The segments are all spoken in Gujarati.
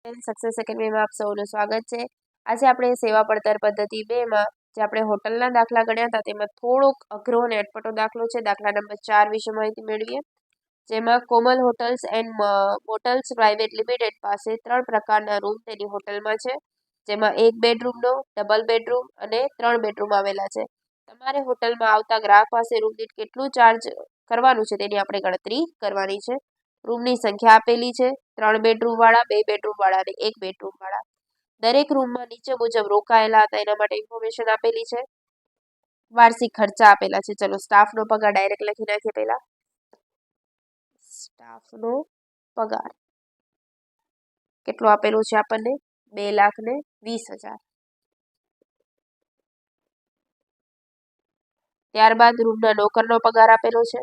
સક્સેસ એકેડમીમાં આપ સૌનું સ્વાગત છે। આજે આપણે સેવા પડતર પદ્ધતિ 2માં જે આપણે હોટલના દાખલા ગણ્યા હતા તેમાં થોડોક અઘરો અને અટપટો દાખલો છે। દાખલા નંબર 4 વિશે માહિતી મેળવીએ, જેમાં કોમલ હોટલ્સ એન્ડ મોટલ્સ પ્રાઇવેટ લિમિટેડ પાસે 3 પ્રકારના રૂમ તેની હોટલમાં છે, જેમાં 1 બેડરૂમનો, ડબલ બેડરૂમ અને 3 બેડરૂમ આવેલા છે। તમારે હોટલમાં આવતા ગ્રાહક પાસે રૂમ દીઠ કેટલું ચાર્જ કરવાનું છે તેની આપણે ગણતરી કરવાની છે। રૂમની સંખ્યા આપેલી છે, 3 બેડરૂમ વાળા, 2 બેડરૂમ વાળા અને 1 બેડરૂમ વાળા। દરેક રૂમમાં નીચે મુજબ રોકાયેલા હતા એના માટે ઇન્ફોર્મેશન આપેલી છે। વાર્ષિક ખર્ચા આપેલા છે। ચલો સ્ટાફનો પગાર ડાયરેક્ટ લખી નાખીએ। પહેલા સ્ટાફનો પગાર કેટલો આપેલો છે આપણને? 2,20,000। ત્યારબાદ રૂમના નોકરનો પગાર આપેલો છે,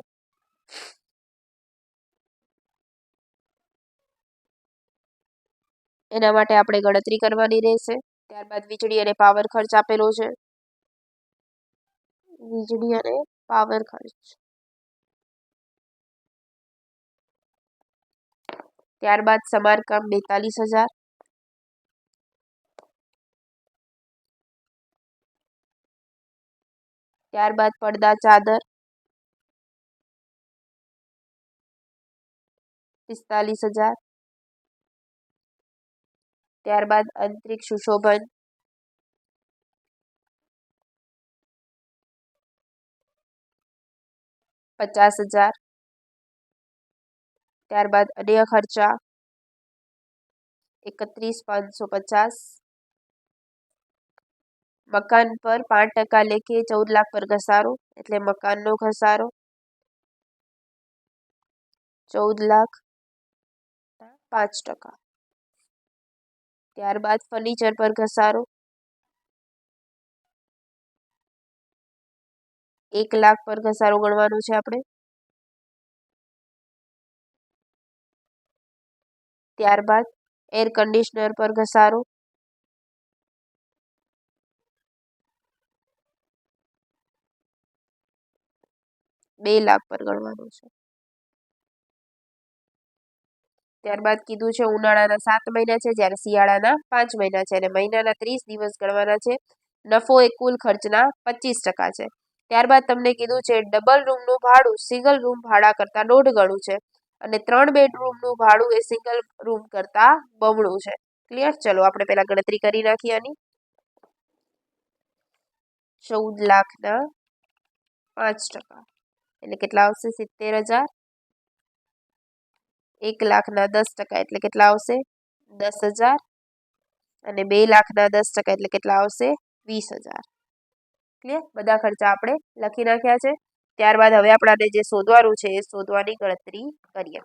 એના માટે આપણે ગણતરી કરવાની રહેશે। ત્યારબાદ વીજળી અને પાવર ખર્ચ આપેલો છે, વીજળી અને પાવર ખર્ચ। ત્યારબાદ સમારકામ 42,000। ત્યારબાદ પડદા ચાદર 45,000। ત્યારબાદ આંતરિક સુશોભન 50,000। ત્યારબાદ અન્ય ખર્ચા 31,550। મકાન પર 5% લેખે 14 લાખ પર ઘસારો, એટલે મકાનનો ઘસારો 14 લાખ 5%। ત્યારબાદ ફર્નિચર પર ઘસારો 1 લાખ પર ઘસારો ગણવાનો છે આપણે। ત્યારબાદ એર કન્ડિશનર પર ઘસારો 2 લાખ પર ગણવાનો છે। ત્યારબાદ કીધું છે ઉનાળાના 7 મહિના છે, જ્યારે શિયાળાના 5 મહિના છે, અને મહિનાના 30 દિવસ ગણવાના છે। નફો એ કુલ ખર્ચના 25% છે। ત્યારબાદ તમને કીધું છે ડબલ રૂમનું ભાડું સિંગલ રૂમ ભાડા કરતાં 1.5 ગણું છે, અને 3 બેડરૂમનું ભાડું એ સિંગલ રૂમ કરતાં બમણું છે। ક્લિયર? ચલો આપણે પહેલા ગણતરી કરી નાખીએ આની। 14 લાખના 5% એટલે કેટલા આવશે? 70,000। 1 લાખના 10% એટલે કેટલા આવશે? 10,000। અને 2 લાખના 10% એટલે કેટલા આવશે? 20,000। ક્લિયર? બધા ખર્ચા આપણે લખી નાખ્યા છે। ત્યારબાદ હવે આપણાને જે શોધવાનું છે એ શોધવાની ગણતરી કરીએ।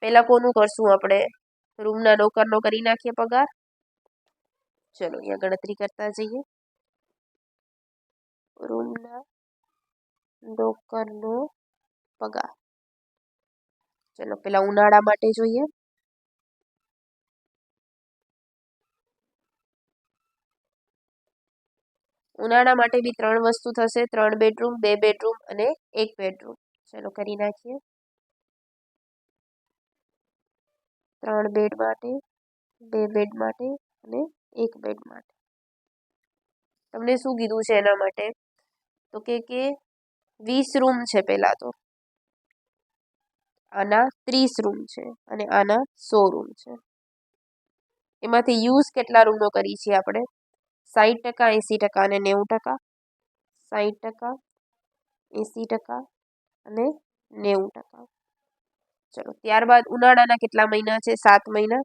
પહેલા કોનું કરશું આપણે? રૂમના નોકરનો કરી નાખીએ પગાર। ચલો અહીંયા ગણતરી કરતા જઈએ। રૂમના નોકરનો પગાર, ચલો પેલા ઉનાળા માટે જોઈએ। ઉનાળા માટે બી 3 વસ્તુ થશે, 3 બેડરૂમ, 2 બેડરૂમ અને 1 બેડરૂમ। ચલો કરી નાખીએ। 3 બેડ માટે, 2 બેડ માટે અને 1 બેડ માટે। તમને શું કીધું છે એના માટે? તો કે 20 રૂમ છે પહેલા તો, આના 30 રૂમ છે અને આના 100 રૂમ છે। એમાંથી યુઝ કેટલા રૂમનો કરી છીએ આપણે? 60%, 80% અને 90%। 60%, 80% અને 90%। ચલો ત્યારબાદ ઉનાળાના કેટલા મહિના છે? 7 મહિના।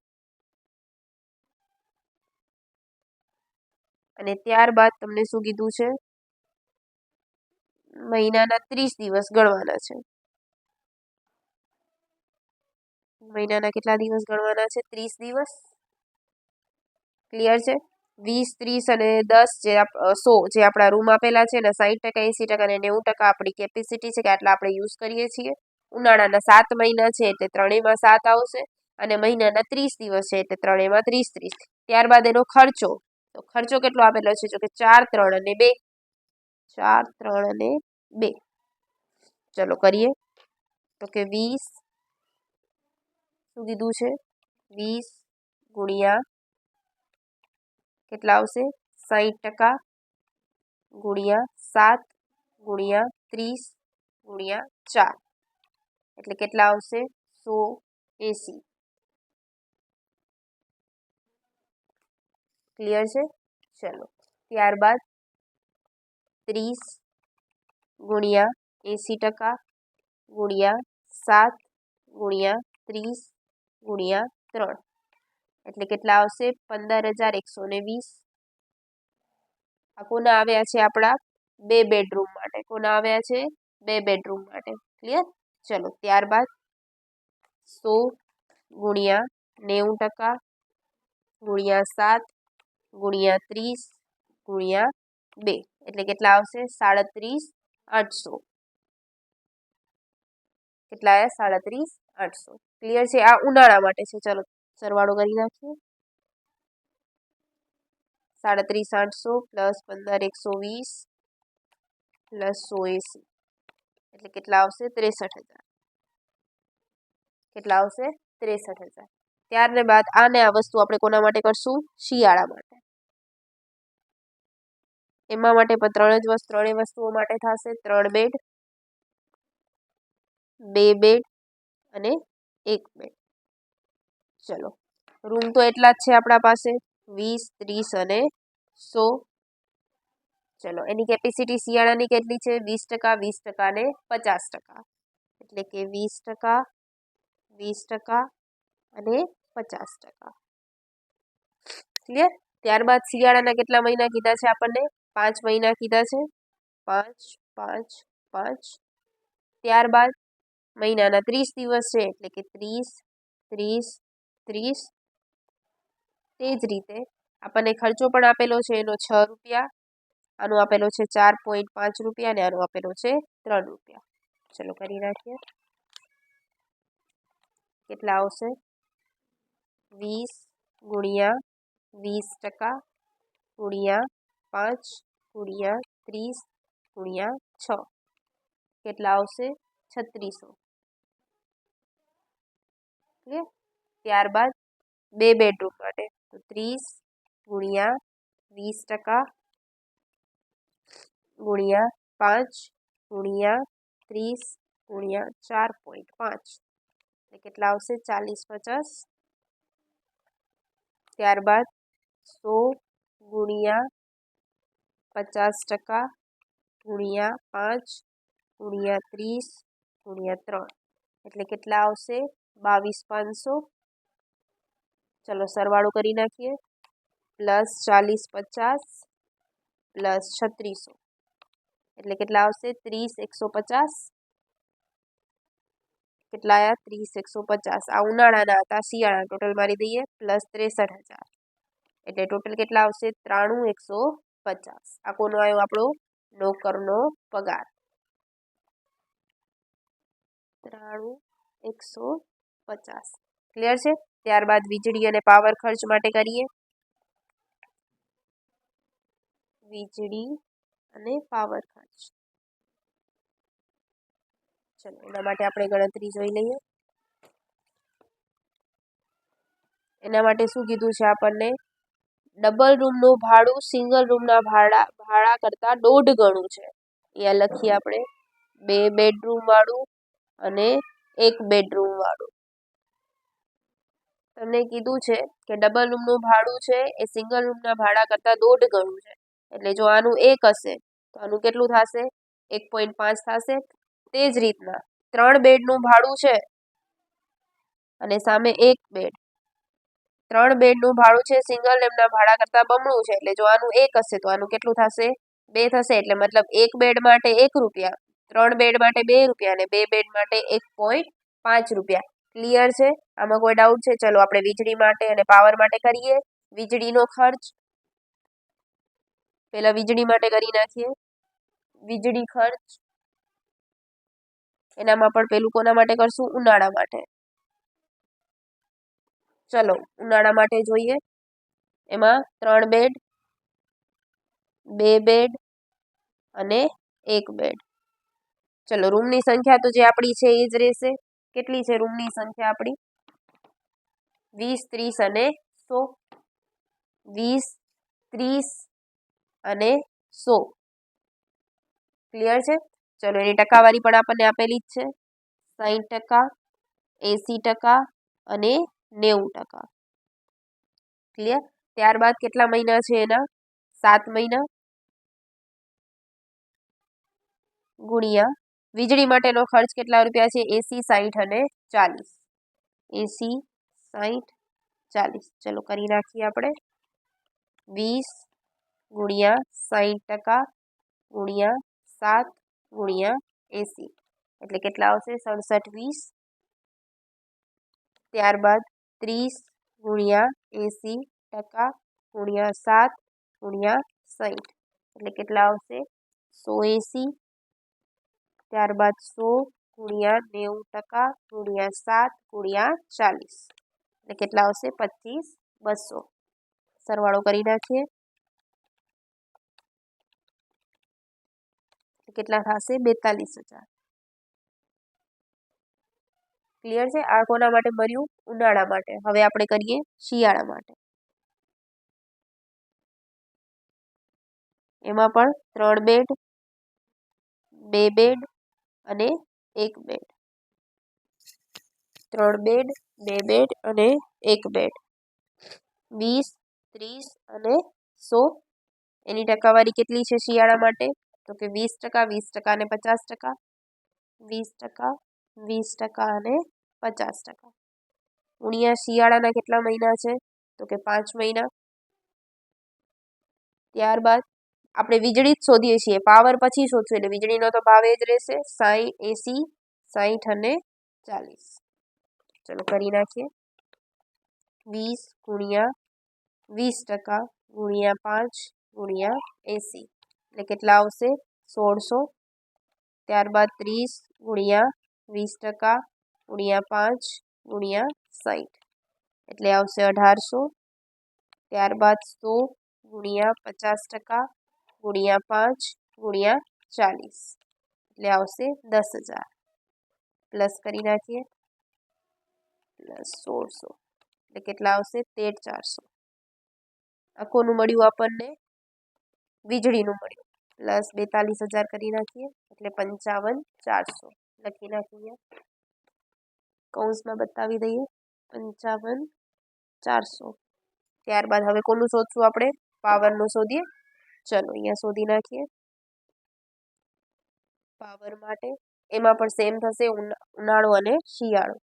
અને ત્યારબાદ તમને શું કીધું છે? મહિનાના 30 દિવસ ગણવાના છે। મહિનાના કેટલા દિવસ ગણવાના છે? 30 દિવસ। ક્લિયર છે? 20, 30 અને 10 જે 100 જે આપણા રૂમ આપેલા છે એના 60%, 80% અને 90% આપણી કેપેસિટી છે કે આટલા આપણે યુઝ કરીએ છીએ। ઉનાળાના 7 મહિના છે એટલે ત્રણેયમાં 7 આવશે, અને મહિનાના 30 દિવસ છે એટલે ત્રણેયમાં 30-30। ત્યારબાદ એનો ખર્ચો, તો ખર્ચો કેટલો આપેલો છે? જો કે 4, 3 અને 2। 4, 3 અને 2। ચલો કરીએ। તો કે 20, શું કીધું છે? 20, ગુણ્યા કેટલા આવશે 60% ગુણ્યા 7 ગુણ્યા 30 ગુણ્યા 4 એટલે કેટલા આવશે 180. ક્લિયર છે? ચલો ત્યારબાદ 30 ગુણ્યા 80% ગુણ્યા 7 ગુણ્યા 30 ગુણ્યા 3 એટલે કેટલા આવશે 15,120. આ કોના આવ્યા છે આપણા 2 બેડરૂમ માટે. કોના આવ્યા છે 2 બેડરૂમ માટે. ક્લિયર? ચલો ત્યારબાદ 100 ગુણ્યા 90% ગુણ્યા 7 ગુણ્યા 30 ગુણ્યા 2 એટલે કેટલા આવશે 37,800. કેટલા આવ્યા 37,800. ક્લિયર છે? આ ઉનાળા માટે છે. ચલો સરવાળો કરી નાખીએ. 37,800 પ્લસ 15,120 પ્લસ 180 એટલે કેટલા આવશે 63,000. કેટલા આવશે 63,000. ત્યારને બાદ આને આ વસ્તુ આપણે કોના માટે કરશું શિયાળા માટે. એમાં માટે પણ ત્રણેય વસ્તુઓ માટે થશે 3 બેડ 2 બેડ અને 1 બેડ. ચલો રૂમ તો એટલા જ છે આપણા પાસે 20 30 અને 100. ચલો એની કેપેસિટી શિયાળાની કેટલી છે 20% 20% અને 50%. એટલે કે 20% 20% અને 50%. ક્લિયર? ત્યારબાદ શિયાળાના કેટલા મહિના કીધા છે આપણને 5 મહિના કીધા છે 5 5 5. ત્યારબાદ મહિનાના 30 દિવસ છે એટલે કે 30 30 30. તે જ રીતે આપણને ખર્ચો પણ આપેલો છે એનો 6 રૂપિયા, આનો આપેલો છે 4.5 રૂપિયા અને આનો આપેલો છે 3 રૂપિયા. ચલો કરી નાખીએ. કેટલા આવશે 20 ગુણ્યા 20% ગુણ્યા 5 ગુણ્યા 30 ગુણ્યા 6 કેટલા આવશે 3600. ક્લિયર? ત્યારબાદ 2 બેડરૂમ માટે તો 30 ગુણ્યા 20% ગુણ્યા 5 ગુણ્યા 30 ગુણ્યા 4.5 એટલે કેટલા આવશે 40 50. ત્યારબાદ 100 ગુણ્યા 50% ગુણ્યા 5 ગુણ્યા 30 ગુણ્યા 3 એટલે કેટલા આવશે 22,500. ચલો સરવાળો કરી નાખીએ. પ્લસ 40 50 પ્લસ 3600 એટલે કેટલા આવશે 30,150. કેટલા આવ્યા 30,150. આ ઉનાળાના હતા. શિયાળા ટોટલ મારી દઈએ પ્લસ 63,000 એટલે ટોટલ કેટલા આવશે 93,150. આ કોનો આવ્યો આપણો નોકરનો પગાર 93,150. ક્લિયર છે? ત્યારબાદ વીજળી અને પાવર ખર્ચ માટે કરીએ. વીજળી અને પાવર ખર્ચ. ચલો એના માટે આપણે ગણતરી જોઈ લઈએ. એના માટે શું કીધું છે આપણને ડબલ રૂમનું ભાડું સિંગલ રૂમના ભાડા કરતાં 1.5 ગણું છે. અહીંયા લખીએ આપણે 2 બેડરૂમ વાળું અને 1 બેડરૂમ વાળું. તમને કીધું છે કે ડબલ રૂમનું ભાડું છે એ સિંગલ રૂમના ભાડા કરતાં 1.5 ગણું છે. એટલે જો આનું 1 હશે તો આનું કેટલું થશે 1.5 થશે. તે જ રીતના 3 બેડનું ભાડું છે અને સામે 1 બેડ. 3 બેડનું ભાડું છે સિંગલ રૂમના ભાડા કરતાં બમણું છે. એટલે જો આનું 1 હશે તો આનું કેટલું થશે 2 થશે. એટલે મતલબ 1 બેડ માટે 1 રૂપિયા, 3 બેડ માટે 2 રૂપિયા અને 2 બેડ માટે 1.5 રૂપિયા. ક્લિયર છે? આમાં કોઈ ડાઉટ છે? ચલો આપણે વીજળી માટે અને પાવર માટે કરીએ. વીજળીનો ખર્ચ પહેલા વીજળી માટે કરી નાખીએ. વીજળી ખર્ચ એનામાં પણ પેલું કોના માટે કરશું ઉનાળા માટે. ચલો ઉનાળા માટે જોઈએ. એમાં 3 બેડ 2 બેડ અને 1 બેડ. ચલો રૂમની સંખ્યા તો જે આપણી છે એ જ રહેશે. કેટલી છે રૂમની સંખ્યા આપણી 20 30 અને 500, 20, 30 અને 100. ક્લિયર છે? ચલો એની ટકાવારી પણ આપણને આપેલી જ છે, 60%, 80% અને 90%. ક્લિયર? ત્યારબાદ કેટલા મહિના છે એના? 7 મહિના ગુણ્યા વીજળી માટેનો ખર્ચ કેટલા રૂપિયા છે? 80, 60 અને 40. 80, 60, 40. ચલો કરી નાખીએ આપણે. 20 ગુણ્યા 60% ગુણ્યા 7 ગુણ્યા 80 એટલે કેટલા આવશે? 67, 20. ત્યારબાદ 30 ગુણ્યા 80% ગુણ્યા 7 ગુણ્યા 60 એટલે કેટલા આવશે? 180. ત્યારબાદ 100 ગુણ્યા 90% ગુણ્યા 7 ગુણ્યા 40 એટલે કેટલા આવશે? 25, 200. સરવાળો કરી નાખીએ. કેટલા થશે? 42,000. ક્લિયર છે? આ કોના માટે બન્યું? ઉનાળા માટે. હવે આપણે કરીએ શિયાળા માટે. એમાં પણ 3 બેડ, 2 બેડ અને 1 બેડ. 3 બેડ, 2 બેડ અને 1 બેડ. 20, 30 અને 100. એની ટકાવારી કેટલી છે શિયાળા માટે? તો કે 20%, 20% અને 50%. 20%, 20% અને 50%. ગુણ્યા શિયાળાના કેટલા મહિના છે? તો કે 5 મહિના. ત્યારબાદ આપણે વીજળી જ શોધીએ છીએ, પાવર પછી શોધશું એટલે વીજળીનો તો ભાવ એ જ રહેશે, 80, 60 અને 40. ચલો કરી નાખીએ. 20 ગુણ્યા 20% ગુણ્યા 5 ગુણ્યા 80 એટલે કેટલા આવશે? 1600. ત્યારબાદ 30 ગુણ્યા 20% ગુણ્યા 5 ગુણ્યા 60 એટલે આવશે 1800. ત્યારબાદ 100 ગુણ્યા 50% ગુણ્યા 5 ગુણ્યા 40 એટલે આવશે 10,000. પ્લસ કરી નાખીએ. પ્લસ 1600 એટલે કેટલા આવશે? 13,400. આ કોનું મળ્યું આપણને? વીજળીનું મળ્યું. પ્લસ 42,000 કરી નાખીએ એટલે 55,400 લખી નાખીએ. કૌંસમાં બતાવી દઈએ 55,400. ત્યારબાદ હવે કોનું શોધશું આપણે? પાવરનું શોધીએ. ચલો અહીંયા શોધી નાખીએ. પાવર માટે એમાં પણ સેમ થશે, ઉનાળો અને શિયાળો.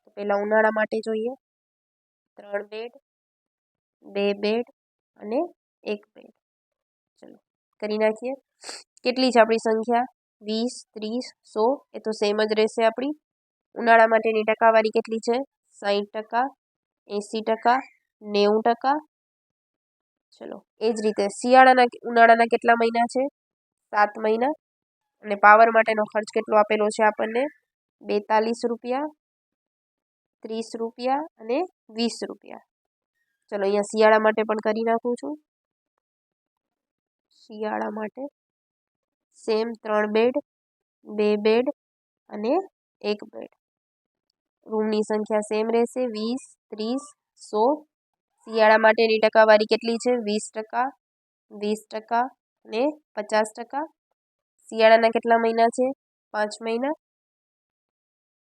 તો પહેલા ઉનાળા માટે જોઈએ. 3 બેડ, 2 બેડ અને 1 બેડ. ચલો કરી નાખીએ. કેટલી છે આપણી સંખ્યા? 20, 30, 100. એ તો સેમ જ રહેશે આપણી. ઉનાળા માટેની ટકાવારી કેટલી છે? 60%, 80%, 90%. ચલો એ જ રીતે ઉનાળાના કેટલા મહિના છે? 7 મહિના. અને પાવર માટેનો ખર્ચ કેટલો આપેલો છે આપણને? 42 રૂપિયા, 30 રૂપિયા અને 20 રૂપિયા. ચલો અહીંયા શિયાળા માટે પણ કરી નાખું છું. શિયાળા માટે સેમ 3 બેડ, 2 બેડ અને 1 બેડ. રૂમની સંખ્યા સેમ રહેશે, 20, 30, 100. શિયાળા માટેની ટકાવારી કેટલી છે? 20%, 20% અને 50%. શિયાળાના કેટલા મહિના છે? 5 મહિના.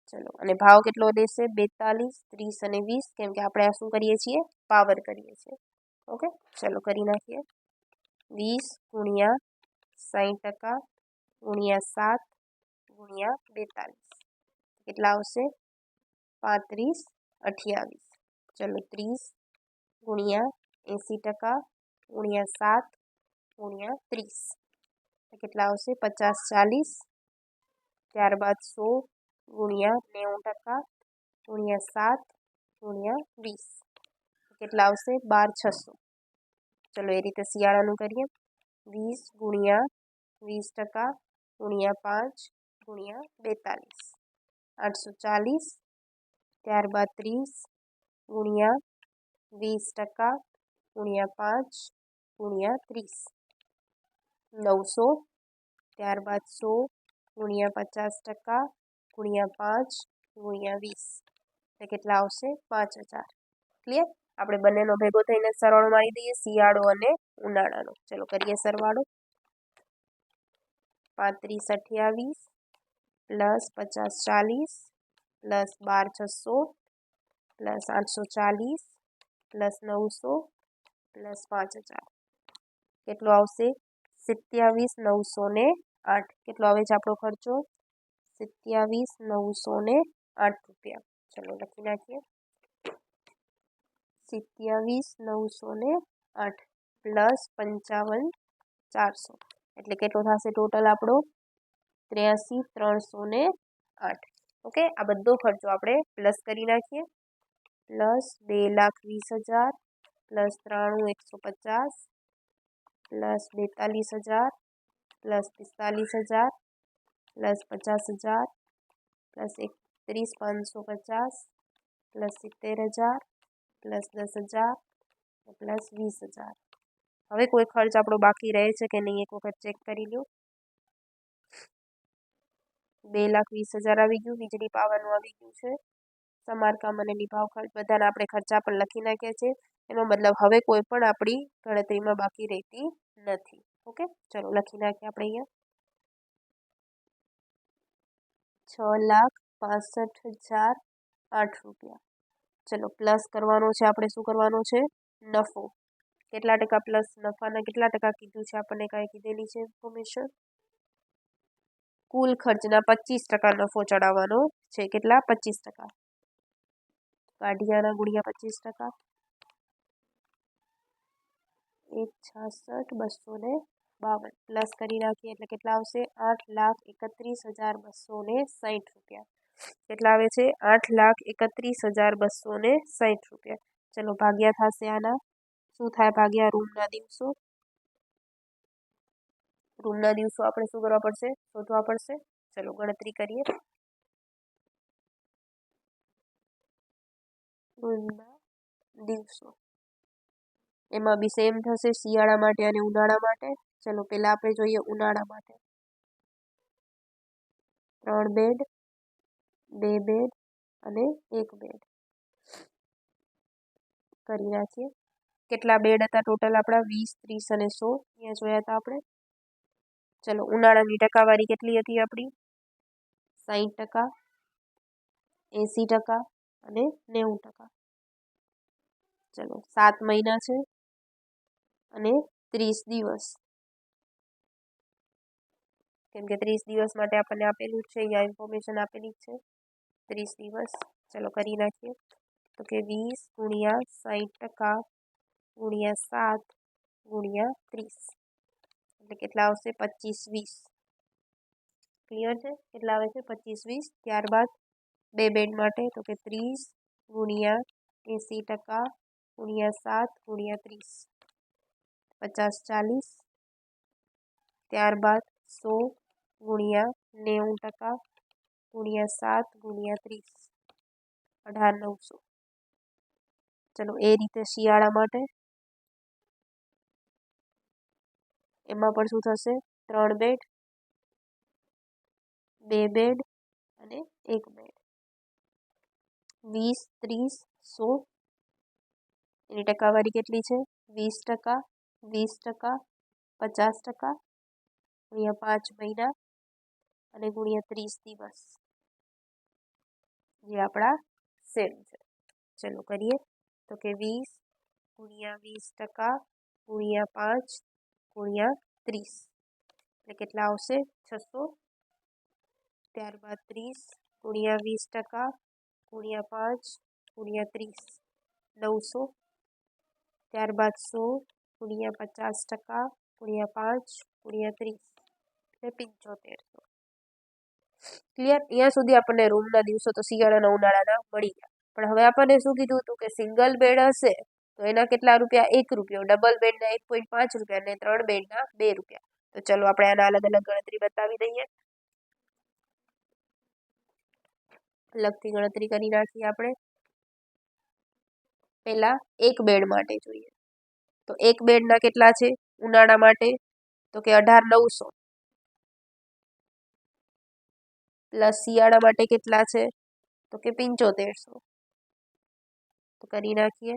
ચલો અને ભાવ કેટલો દેશે? 42, 30 અને 20 કેમ કે આપણે આ શું કરીએ છીએ? પાવર કરીએ છીએ. ઓકે ચલો કરી નાખીએ. 20 ગુણ્યા 60% ગુણ્યા 7 ગુણ્યા 42 કેટલા આવશે? 35, 28. ચલો 30 ગુણ્યા 80% ગુણ્યા 7 ગુણ્યા 30 કેટલા આવશે? 50, 40. ત્યારબાદ 100 ગુણ્યા 90% ગુણ્યા 7 ગુણ્યા 20 કેટલા આવશે? 12,600. ચલો એ રીતે શિયાળાનું કરીએ. 20 ગુણ્યા 20% ગુણ્યા 5 ગુણ્યા 42 840. ત્યારબાદ 30 ગુણ્યા 20% ગુણ્યા 5 ગુણ્યા 30 900. ત્યારબાદ 100 ગુણ્યા 50% ગુણ્યા 5 ગુણ્યા 20 એટલે કેટલા આવશે? 5,000. ક્લિયર? આપણે બંનેનો ભેગો થઈને સરવાળો મારી દઈએ, શિયાળો અને ઉનાળાનો. ચલો કરીએ સરવાળો. 35 28 + 50 40 + 12 600 + 840 + 900 + 5000 કેટલો આવશે? 27,908. કેટલો આવે છે આપણો ખર્ચો? 27,908 રૂપિયા. ચલો લખી નાખીએ. 27,908 + 55,400 એટલે કેટલો થશે ટોટલ આપણો? 83,308. ઓકે, આ બધો ખર્ચો આપણે પ્લસ કરી નાખીએ. Plus 2,20,000 plus 93,150 plus 42,000 plus 45,000 plus 50,000 plus 31,550 plus 70,000 plus 10,000 plus 20,000. હવે કોઈ ખર્ચ આપણો બાકી રહે છે કે નહીં એક વખત ચેક કરી લો. 2,20,000 આવી ગયું, વીજળી પાવાનું આવી ગયું છે, સમારકામ અને નિભાવ ખર્ચ બધાના આપણે ખર્ચા પણ લખી નાખ્યા છે. એનો મતલબ હવે કોઈ પણ આપણી ગણતરીમાં બાકી રહેતી નથી. ઓકે, ચલો લખી નાખીએ આપણે અહીંયા 6,65,008 રૂપિયા. ચલો પ્લસ કરવાનો છે આપણે. શું કરવાનો છે? નફો. કેટલા ટકા પ્લસ? નફાના કેટલા ટકા કીધું છે આપણને? કાંઈ કીધેલી છે ઇન્ફોર્મેશન? કુલ ખર્ચના 25% નફો ચડાવવાનો છે. કેટલા? 25%. કાઢિયાના ગુણ્યા 25%. 1,66,252 પ્લસ કરી નાખીએ એટલે કેટલા આવશે? 8,31,260 રૂપિયા. કેટલા આવે છે? 8,31,260 રૂપિયા. ચલો ભાગ્યા થશે આના. શું થાય ભાગ્યા? રૂમના દિવસો. રૂમના દિવસો આપણે શું કરવા પડશે? શોધવા પડશે. ચલો ગણતરી કરીએ. રૂમના દિવસો એમાં બી સેમ થશે, શિયાળા માટે અને ઉનાળા માટે. ચલો પહેલા આપણે જોઈએ ઉનાળા માટે. 3 બેડ, 2 બેડ અને 1 બેડ કરી નાખીએ. કેટલા બેડ હતા ટોટલ આપણા? 20, 30 અને 100 અહીંયા જોયા હતા આપણે. ચલો ઉનાળાની ટકાવારી કેટલી હતી આપણી? 60%, 80% અને 90%. ચલો 7 મહિના છે અને 30 દિવસ, કેમ કે 30 દિવસ માટે આપણને આપેલું છે, અહીંયા ઇન્ફોર્મેશન આપેલી છે 30 દિવસ. ચલો કરી નાખીએ. તો કે 20 ગુણ્યા 60% ગુણ્યા 7 ગુણ્યા 30 એટલે કેટલા આવશે? 25-20. ક્લિયર છે? કેટલા આવે છે? 25-20. ત્યારબાદ 2 બેડ માટે તો કે 30 ગુણ્યા 80% ગુણ્યા 7 ગુણ્યા 30 50-40. ત્યારબાદ 100 ગુણ્યા 90% ગુણ્યા 7 ગુણ્યા 30 18,900. ચલો એ રીતે શિયાળા માટે એમાં પણ શું થશે? 3 બેડ, 2 બેડ અને 1 બેડ. 20, 30, 100 એની ટકાવારી કેટલી છે? 20%, 20%, 50% ગુણ્યા 5 મહિના અને ગુણ્યા 30 દિવસ જે આપણા સેમ છે. ચલો કરીએ. તો કે 20 ગુણ્યા 20% ગુણ્યા 5 ગુણ્યા 30 એટલે કેટલા આવશે? 600. ત્યારબાદ 30 ગુણ્યા 20% ગુણ્યા 5 ગુણ્યા 30 900. ત્યારબાદ 100 ગુણ્યા 50% ગુણ્યા 5 ગુણ્યા 30 એટલે 7500. ક્લિયર? અહીંયા સુધી આપણને રૂમના દિવસો તો શિયાળાના ઉનાળાના મળી ગયા. પણ હવે આપણને શું કીધું હતું કે સિંગલ બેડ હશે તો એના કેટલા રૂપિયા? 1 રૂપિયો. ડબલ બેડના 1.5 રૂપિયા અને 3 બેડના 2 રૂપિયા. તો ચલો આપણે આના અલગ અલગ ગણતરી બતાવી દઈએ. અલગથી ગણતરી કરી નાખીએ આપણે. પહેલા 1 બેડ માટે જોઈએ. તો 1 બેડના કેટલા છે ઉનાળા માટે? તો કે 18,900 પ્લસ શિયાળા માટે કેટલા છે? તો કે 7500. તો કરી નાખીએ.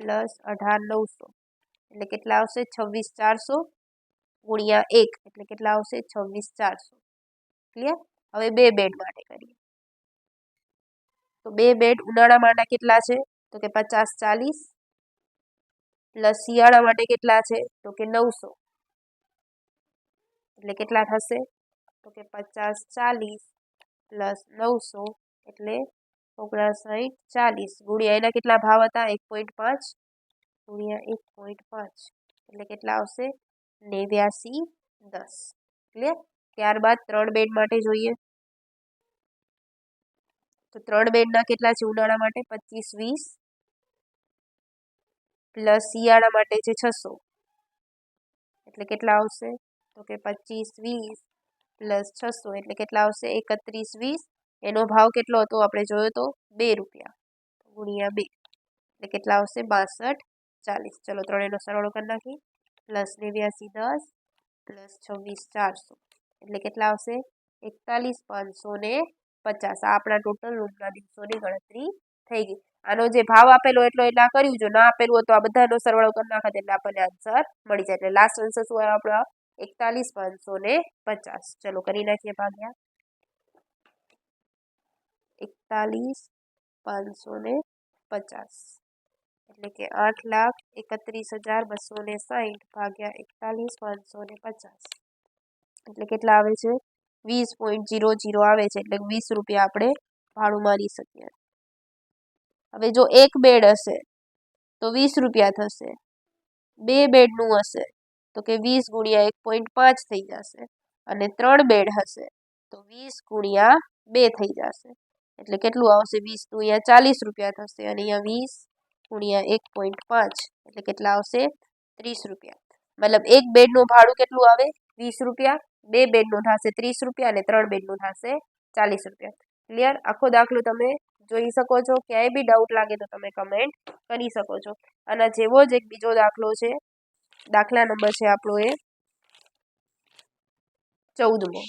પ્લસ 18,900 એટલે કેટલા આવશે? 26,400 ગુણ્યા 1 એટલે કેટલા આવશે? 26,400. ક્લિયર? હવે 2 બેડ માટે કરીએ. તો 2 બેડ ઉનાળા માટે કેટલા છે? તો કે 50-40 પ્લસ શિયાળા માટે કેટલા છે? તો કે 900 એટલે કેટલા થશે? તો કે 50-40 પ્લસ 900 એટલે 59-40 ગુણ્યા એના કેટલા ભાવ હતા? 1.5 ગુણ્યા 1.5 એટલે કેટલા આવશે? 89-10. ક્લિયર? ત્યારબાદ 3 બેડ માટે જોઈએ. તો 3 બેડના કેટલા છે ઉનાળા માટે? 25-20 પ્લસ શિયાળા માટે છે 600 એટલે કેટલા આવશે? તો કે 25-20 પ્લસ 600 એટલે કેટલા આવશે? 31-20. એનો ભાવ કેટલો હતો આપણે જોયો તો? 2 રૂપિયા ગુણ્યા 2 એટલે કેટલા આવશે? 62-40. ચલો ત્રણેયનો સરવાળો કરી નાખી. પ્લસ 89-10 પ્લસ 26-400 એટલે કેટલા આવશે? 41,550. આ આપણા ટોટલ રૂમના દિવસોની ગણતરી થઈ ગઈ. આનો જે ભાવ આપેલો એટલો એટલા કર્યું. જો ના આપેલું હોય તો આ બધાનો સરવાળો કરી નાખે એટલે આપણને આન્સર મળી જાય. એટલે લાસ્ટ આન્સર શું આવ્યો આપણો? 41,550. ચલો કરી નાખીએ ભાગ્યા. 41,550 એટલે કે 8,31,260 ભાગ્યા 41,550 એટલે કેટલા આવે છે? 20.00 આવે છે. એટલે 20 રૂપિયા આપણે ભાડું મારી શકીએ. હવે જો 1 બેડ હશે તો 20 રૂપિયા થશે. 2 બેડનું હશે તો કે 20 ગુણ્યા 1.5 થઈ જશે. અને 3 બેડ હશે તો 20 ગુણ્યા 2 થઈ જશે. એટલે કેટલું આવશે? 20 નું અહીંયા 40 રૂપિયા થશે અને અહીંયા 20 ગુણ્યા 1.5 એટલે કેટલા આવશે? 30 રૂપિયા. મતલબ 1 બેડનું ભાડું કેટલું આવે? 20 રૂપિયા. 2 બેડનું થશે 30 રૂપિયા અને 3 બેડનું થશે 40 રૂપિયા. ક્લિયર? આખો દાખલો તમે જોઈ શકો છો. ક્યાંય બી ડાઉટ લાગે તો તમે કમેન્ટ કરી શકો છો. આના જેવો જ એક બીજો દાખલો છે. દાખલા નંબર છે આપણો એ 14મો.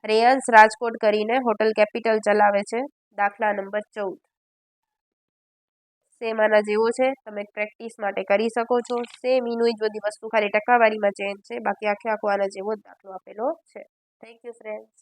રેયાંશ રાજકોટ કરીને હોટલ કેપિટલ ચલાવે છે. દાખલા નંબર 14. સેમ આના જેવો છે. તમે પ્રેક્ટિસ માટે કરી શકો છો. સેમ એનું જ બધી વસ્તુ ખાલી ટકાવારીમાં ચેન્જ છે. બાકી આખે આખો આના જેવો જ દાખલો આપેલો છે. Thank you friends.